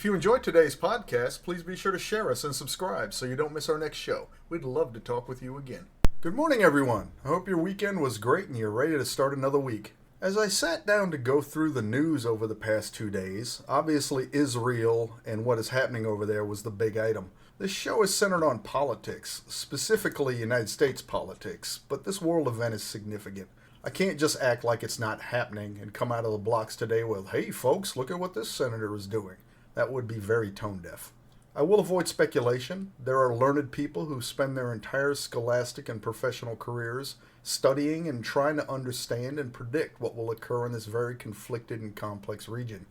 If you enjoyed today's podcast, please be sure to share us and subscribe so you don't miss our next show. We'd love to talk with you again. Good morning, everyone. I hope your weekend was great and you're ready to start another week. As I sat down to go through the news over the past 2 days, obviously Israel and what is happening over there was the big item. This show is centered on politics, specifically United States politics, but this world event is significant. I can't just act like it's not happening and come out of the blocks today with, "Hey folks, look at what this senator is doing." That would be very tone deaf. I will avoid speculation. There are learned people who spend their entire scholastic and professional careers studying and trying to understand and predict what will occur in this very conflicted and complex region.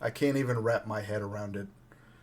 I can't even wrap my head around it.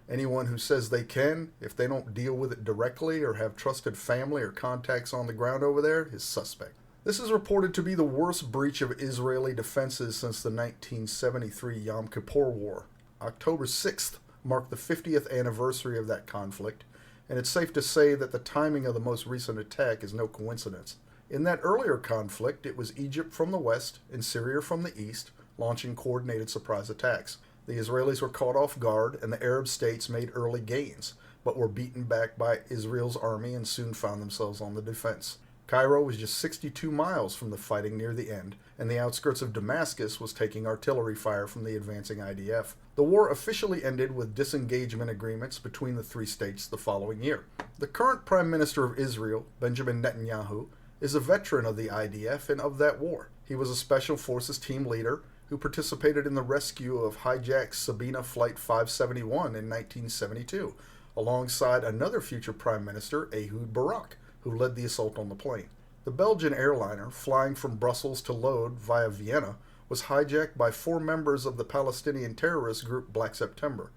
Anyone who says they can, if they don't deal with it directly or have trusted family or contacts on the ground over there, is suspect. This is reported to be the worst breach of Israeli defenses since the 1973 Yom Kippur War. October 6th marked the 50th anniversary of that conflict, and it's safe to say that the timing of the most recent attack is no coincidence. In that earlier conflict, it was Egypt from the west and Syria from the east launching coordinated surprise attacks. The Israelis were caught off guard, and the Arab states made early gains, but were beaten back by Israel's army and soon found themselves on the defense. Cairo was just 62 miles from the fighting near the end, and the outskirts of Damascus was taking artillery fire from the advancing IDF. The war officially ended with disengagement agreements between the three states the following year. The current Prime Minister of Israel, Benjamin Netanyahu, is a veteran of the IDF and of that war. He was a Special Forces team leader who participated in the rescue of hijacked Sabena Flight 571 in 1972, alongside another future Prime Minister, Ehud Barak, who led the assault on the plane. The Belgian airliner, flying from Brussels to Lod via Vienna, was hijacked by 4 members of the Palestinian terrorist group Black September.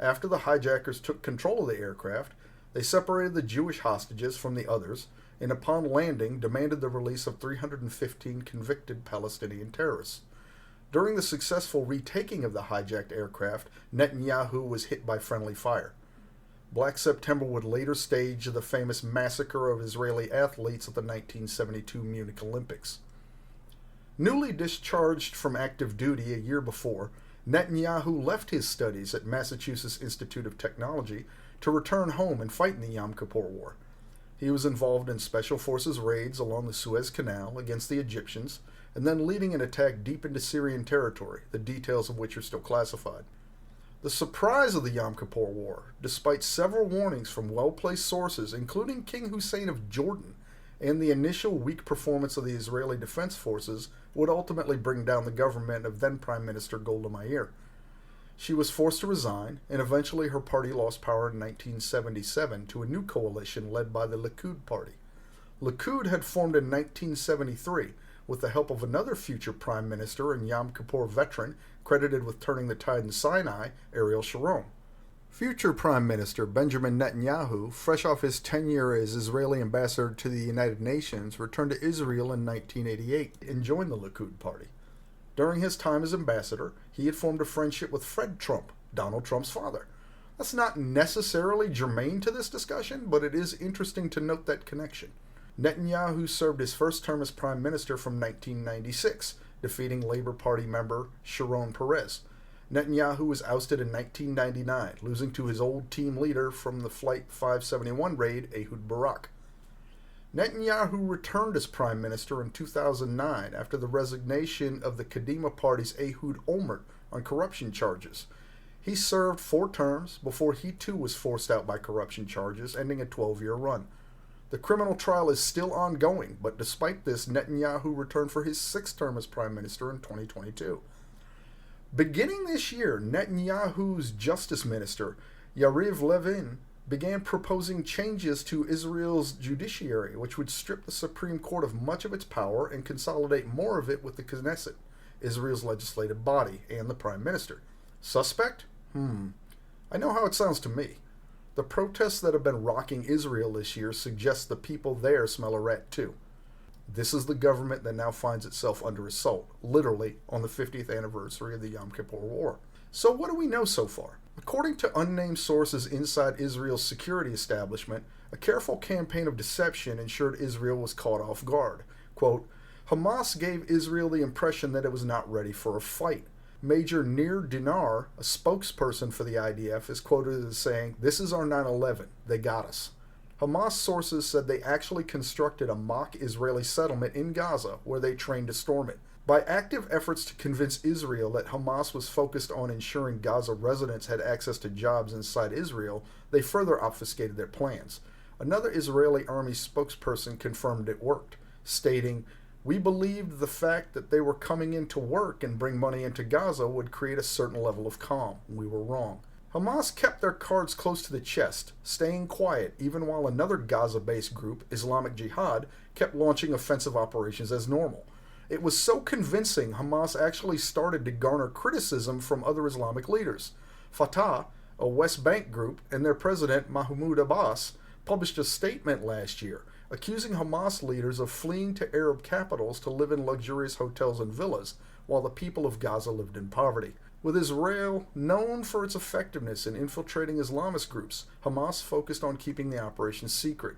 After the hijackers took control of the aircraft, they separated the Jewish hostages from the others, and upon landing demanded the release of 315 convicted Palestinian terrorists. During the successful retaking of the hijacked aircraft, Netanyahu was hit by friendly fire. Black September would later stage the famous massacre of Israeli athletes at the 1972 Munich Olympics. Newly discharged from active duty a year before, Netanyahu left his studies at Massachusetts Institute of Technology to return home and fight in the Yom Kippur War. He was involved in Special Forces raids along the Suez Canal against the Egyptians, and then leading an attack deep into Syrian territory, the details of which are still classified. The surprise of the Yom Kippur War, despite several warnings from well-placed sources, including King Hussein of Jordan, and the initial weak performance of the Israeli Defense Forces, would ultimately bring down the government of then-Prime Minister Golda Meir. She was forced to resign, and eventually her party lost power in 1977 to a new coalition led by the Likud party. Likud had formed in 1973 with the help of another future prime minister and Yom Kippur veteran credited with turning the tide in Sinai, Ariel Sharon. Future Prime Minister Benjamin Netanyahu, fresh off his tenure as Israeli ambassador to the United Nations, returned to Israel in 1988 and joined the Likud party. During his time as ambassador, he had formed a friendship with Fred Trump, Donald Trump's father. That's not necessarily germane to this discussion, but it is interesting to note that connection. Netanyahu served his first term as prime minister from 1996, defeating Labour Party member Sharon Peres. Netanyahu was ousted in 1999, losing to his old team leader from the Flight 571 raid, Ehud Barak. Netanyahu returned as prime minister in 2009 after the resignation of the Kadima party's Ehud Olmert on corruption charges. He served 4 terms before he too was forced out by corruption charges, ending a 12-year run. The criminal trial is still ongoing, but despite this, Netanyahu returned for his 6th term as prime minister in 2022. Beginning this year, Netanyahu's justice minister, Yariv Levin, began proposing changes to Israel's judiciary, which would strip the Supreme Court of much of its power and consolidate more of it with the Knesset, Israel's legislative body, and the prime minister. Suspect? I know how it sounds to me. The protests that have been rocking Israel this year suggest the people there smell a rat too. This is the government that now finds itself under assault, literally on the 50th anniversary of the Yom Kippur War. So what do we know so far? According to unnamed sources inside Israel's security establishment, a careful campaign of deception ensured Israel was caught off guard. Quote, Hamas gave Israel the impression that it was not ready for a fight. Major Nir Dinar, a spokesperson for the IDF, is quoted as saying, "This is our 9/11. They got us." Hamas sources said they actually constructed a mock Israeli settlement in Gaza where they trained to storm it. By active efforts to convince Israel that Hamas was focused on ensuring Gaza residents had access to jobs inside Israel, they further obfuscated their plans. Another Israeli army spokesperson confirmed it worked, stating, "We believed the fact that they were coming in to work and bring money into Gaza would create a certain level of calm. We were wrong." Hamas kept their cards close to the chest, staying quiet even while another Gaza-based group, Islamic Jihad, kept launching offensive operations as normal. It was so convincing Hamas actually started to garner criticism from other Islamic leaders. Fatah, a West Bank group, and their president Mahmoud Abbas published a statement last year accusing Hamas leaders of fleeing to Arab capitals to live in luxurious hotels and villas, while the people of Gaza lived in poverty. With Israel known for its effectiveness in infiltrating Islamist groups, Hamas focused on keeping the operation secret.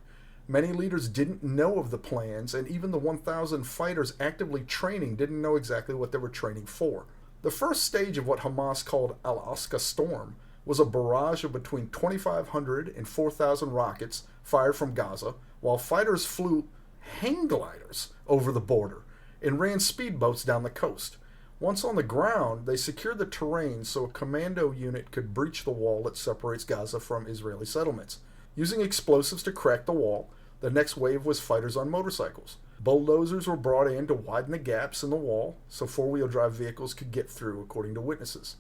Many leaders didn't know of the plans, and even the 1,000 fighters actively training didn't know exactly what they were training for. The first stage of what Hamas called Al-Aqsa Storm was a barrage of between 2,500 and 4,000 rockets fired from Gaza, while fighters flew hang gliders over the border and ran speedboats down the coast. Once on the ground, they secured the terrain so a commando unit could breach the wall that separates Gaza from Israeli settlements. Using explosives to crack the wall, the next wave was fighters on motorcycles. Bulldozers were brought in to widen the gaps in the wall so four-wheel drive vehicles could get through, according to witnesses.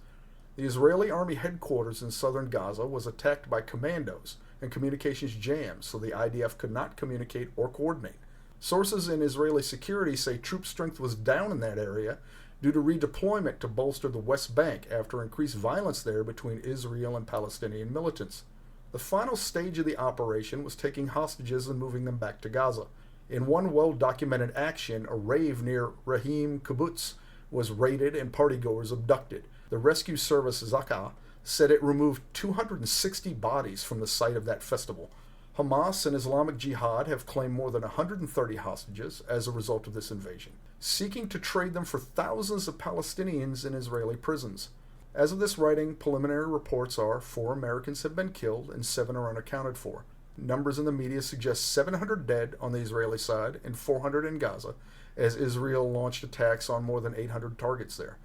The Israeli army headquarters in southern Gaza was attacked by commandos and communications jammed so the IDF could not communicate or coordinate. Sources in Israeli security say troop strength was down in that area due to redeployment to bolster the West Bank after increased violence there between Israel and Palestinian militants. The final stage of the operation was taking hostages and moving them back to Gaza. In one well-documented action, a rave near Rahim Kibbutz was raided and partygoers abducted. The rescue service Zaka said it removed 260 bodies from the site of that festival. Hamas and Islamic Jihad have claimed more than 130 hostages as a result of this invasion, seeking to trade them for thousands of Palestinians in Israeli prisons. As of this writing, preliminary reports are 4 Americans have been killed and 7 are unaccounted for. Numbers in the media suggest 700 dead on the Israeli side and 400 in Gaza, as Israel launched attacks on more than 800 targets there.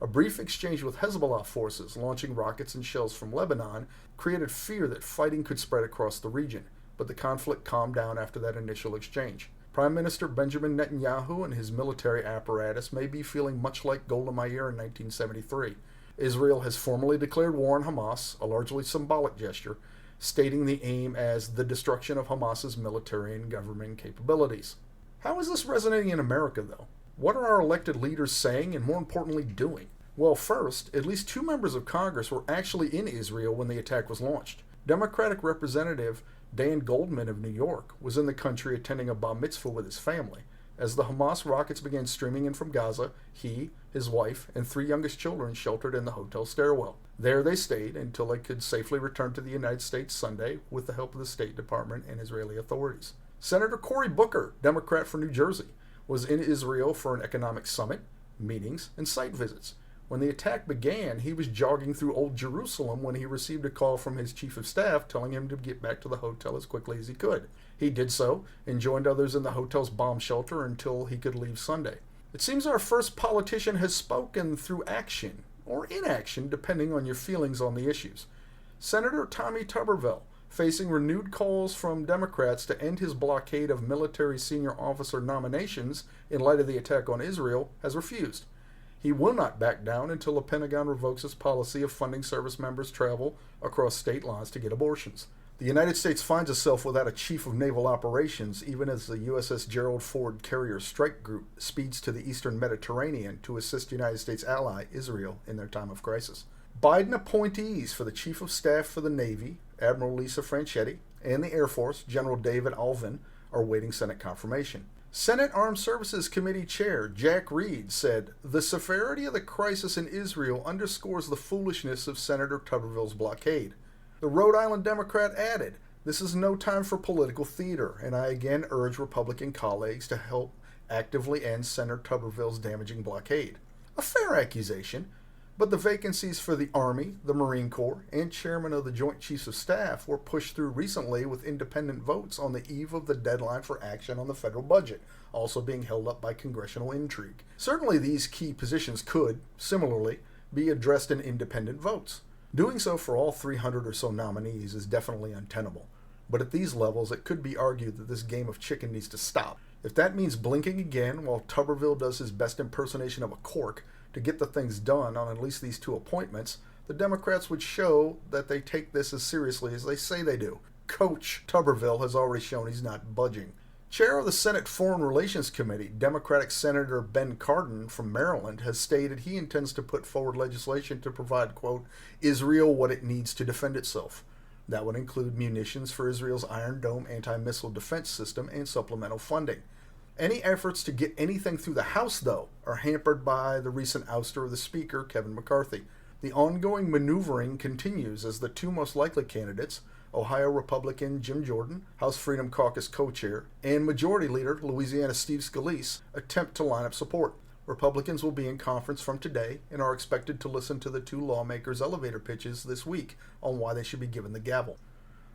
A brief exchange with Hezbollah forces launching rockets and shells from Lebanon created fear that fighting could spread across the region, but the conflict calmed down after that initial exchange. Prime Minister Benjamin Netanyahu and his military apparatus may be feeling much like Golda Meir in 1973. Israel has formally declared war on Hamas, a largely symbolic gesture, stating the aim as the destruction of Hamas's military and government capabilities. How is this resonating in America, though? What are our elected leaders saying and, more importantly, doing? Well, first, at least 2 members of Congress were actually in Israel when the attack was launched. Democratic Representative Dan Goldman of New York was in the country attending a bar mitzvah with his family. As the Hamas rockets began streaming in from Gaza, he, his wife, and 3 youngest children sheltered in the hotel stairwell. There they stayed until they could safely return to the United States Sunday with the help of the State Department and Israeli authorities. Senator Cory Booker, Democrat for New Jersey, was in Israel for an economic summit, meetings, and site visits. When the attack began, he was jogging through Old Jerusalem when he received a call from his chief of staff telling him to get back to the hotel as quickly as he could. He did so and joined others in the hotel's bomb shelter until he could leave Sunday. It seems our first politician has spoken through action, or inaction, depending on your feelings on the issues. Senator Tommy Tuberville, facing renewed calls from Democrats to end his blockade of military senior officer nominations in light of the attack on Israel, has refused. He will not back down until the Pentagon revokes its policy of funding service members travel across state lines to get abortions. The United States finds itself without a chief of naval operations, even as the USS Gerald Ford Carrier Strike Group speeds to the eastern Mediterranean to assist United States ally Israel in their time of crisis. Biden appointees for the Chief of Staff for the Navy, Admiral Lisa Franchetti, and the Air Force, General David Alvin, are waiting Senate confirmation. Senate Armed Services Committee Chair Jack Reed said, "The severity of the crisis in Israel underscores the foolishness of Senator Tuberville's blockade." The Rhode Island Democrat added, "This is no time for political theater, and I again urge Republican colleagues to help actively end Senator Tuberville's damaging blockade." A fair accusation, But the vacancies for the Army, the Marine Corps, and Chairman of the Joint Chiefs of Staff were pushed through recently with independent votes on the eve of the deadline for action on the federal budget, also being held up by congressional intrigue. Certainly these key positions could, similarly, be addressed in independent votes. Doing so for all 300 or so nominees is definitely untenable. But at these levels, it could be argued that this game of chicken needs to stop. If that means blinking again while Tuberville does his best impersonation of a cork to get the things done on at least these two appointments, the Democrats would show that they take this as seriously as they say they do. Coach Tuberville has already shown he's not budging. Chair of the Senate Foreign Relations Committee, Democratic Senator Ben Cardin from Maryland, has stated he intends to put forward legislation to provide, quote, Israel what it needs to defend itself. That would include munitions for Israel's Iron Dome anti-missile defense system and supplemental funding. Any efforts to get anything through the House, though, are hampered by the recent ouster of the Speaker, Kevin McCarthy. The ongoing maneuvering continues as the two most likely candidates, Ohio Republican Jim Jordan, House Freedom Caucus co-chair, and Majority Leader Louisiana Steve Scalise, attempt to line up support. Republicans will be in conference from today and are expected to listen to the two lawmakers' elevator pitches this week on why they should be given the gavel.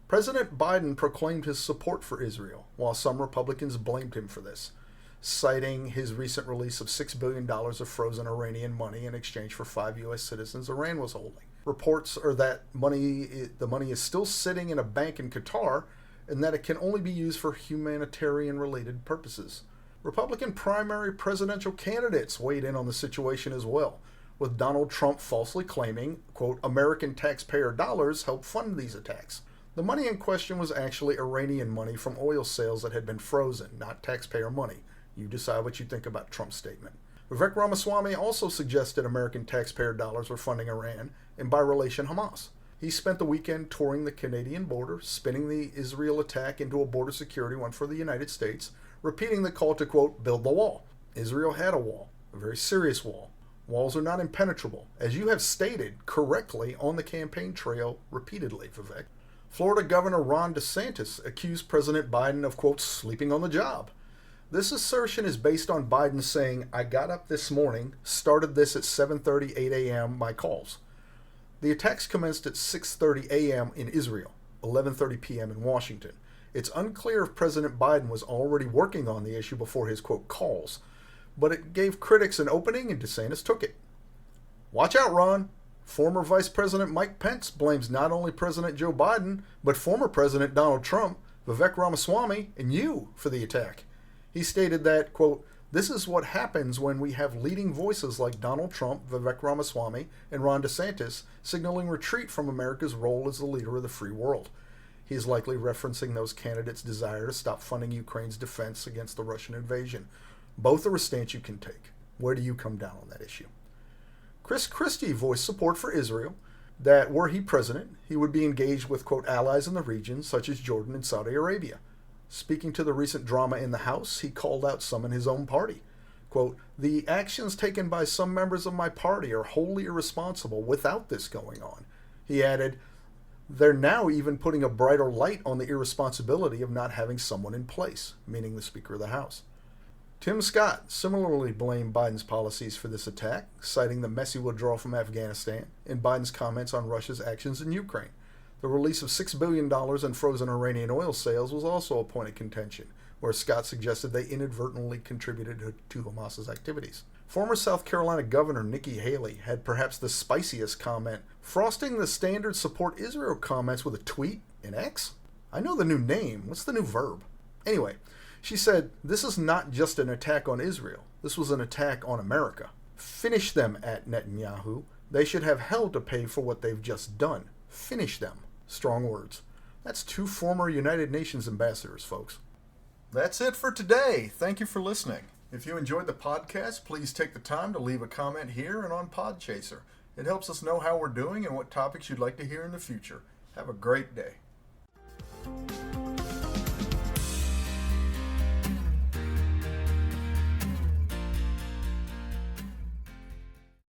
President Biden proclaimed his support for Israel, while some Republicans blamed him for this, citing his recent release of $6 billion of frozen Iranian money in exchange for 5 U.S. citizens Iran was holding. Reports are that the money is still sitting in a bank in Qatar and that it can only be used for humanitarian-related purposes. Republican primary presidential candidates weighed in on the situation as well, with Donald Trump falsely claiming, quote, American taxpayer dollars help fund these attacks. The money in question was actually Iranian money from oil sales that had been frozen, not taxpayer money. You decide what you think about Trump's statement. Vivek Ramaswamy also suggested American taxpayer dollars were funding Iran, and by relation Hamas. He spent the weekend touring the Canadian border, spinning the Israel attack into a border security one for the United States, repeating the call to, quote, build the wall. Israel had a wall, a very serious wall. Walls are not impenetrable, as you have stated correctly on the campaign trail repeatedly, Vivek. Florida Governor Ron DeSantis accused President Biden of, quote, sleeping on the job. This assertion is based on Biden saying, I got up this morning, started this at 7:30, 8 a.m., my calls. The attacks commenced at 6:30 a.m. in Israel, 11:30 p.m. in Washington. It's unclear if President Biden was already working on the issue before his, quote, calls, but it gave critics an opening and DeSantis took it. Watch out, Ron. Former Vice President Mike Pence blames not only President Joe Biden, but former President Donald Trump, Vivek Ramaswamy, and you for the attack. He stated that, quote, this is what happens when we have leading voices like Donald Trump, Vivek Ramaswamy, and Ron DeSantis signaling retreat from America's role as the leader of the free world. He is likely referencing those candidates' desire to stop funding Ukraine's defense against the Russian invasion. Both are a stance you can take. Where do you come down on that issue? Chris Christie voiced support for Israel, that were he president, he would be engaged with, quote, allies in the region, such as Jordan and Saudi Arabia. Speaking to the recent drama in the House, he called out some in his own party. Quote, the actions taken by some members of my party are wholly irresponsible without this going on. He added, they're now even putting a brighter light on the irresponsibility of not having someone in place, meaning the Speaker of the House. Tim Scott similarly blamed Biden's policies for this attack, citing the messy withdrawal from Afghanistan and Biden's comments on Russia's actions in Ukraine. The release of $6 billion in frozen Iranian oil sales was also a point of contention, where Scott suggested they inadvertently contributed to Hamas's activities. Former South Carolina Governor Nikki Haley had perhaps the spiciest comment, frosting the standard support Israel comments with a tweet in X? I know the new name. What's the new verb? Anyway, she said, this is not just an attack on Israel. This was an attack on America. Finish them at Netanyahu. They should have hell to pay for what they've just done. Finish them. Strong words. That's two former United Nations ambassadors, folks. That's it for today. Thank you for listening. If you enjoyed the podcast, please take the time to leave a comment here and on Podchaser. It helps us know how we're doing and what topics you'd like to hear in the future. Have a great day.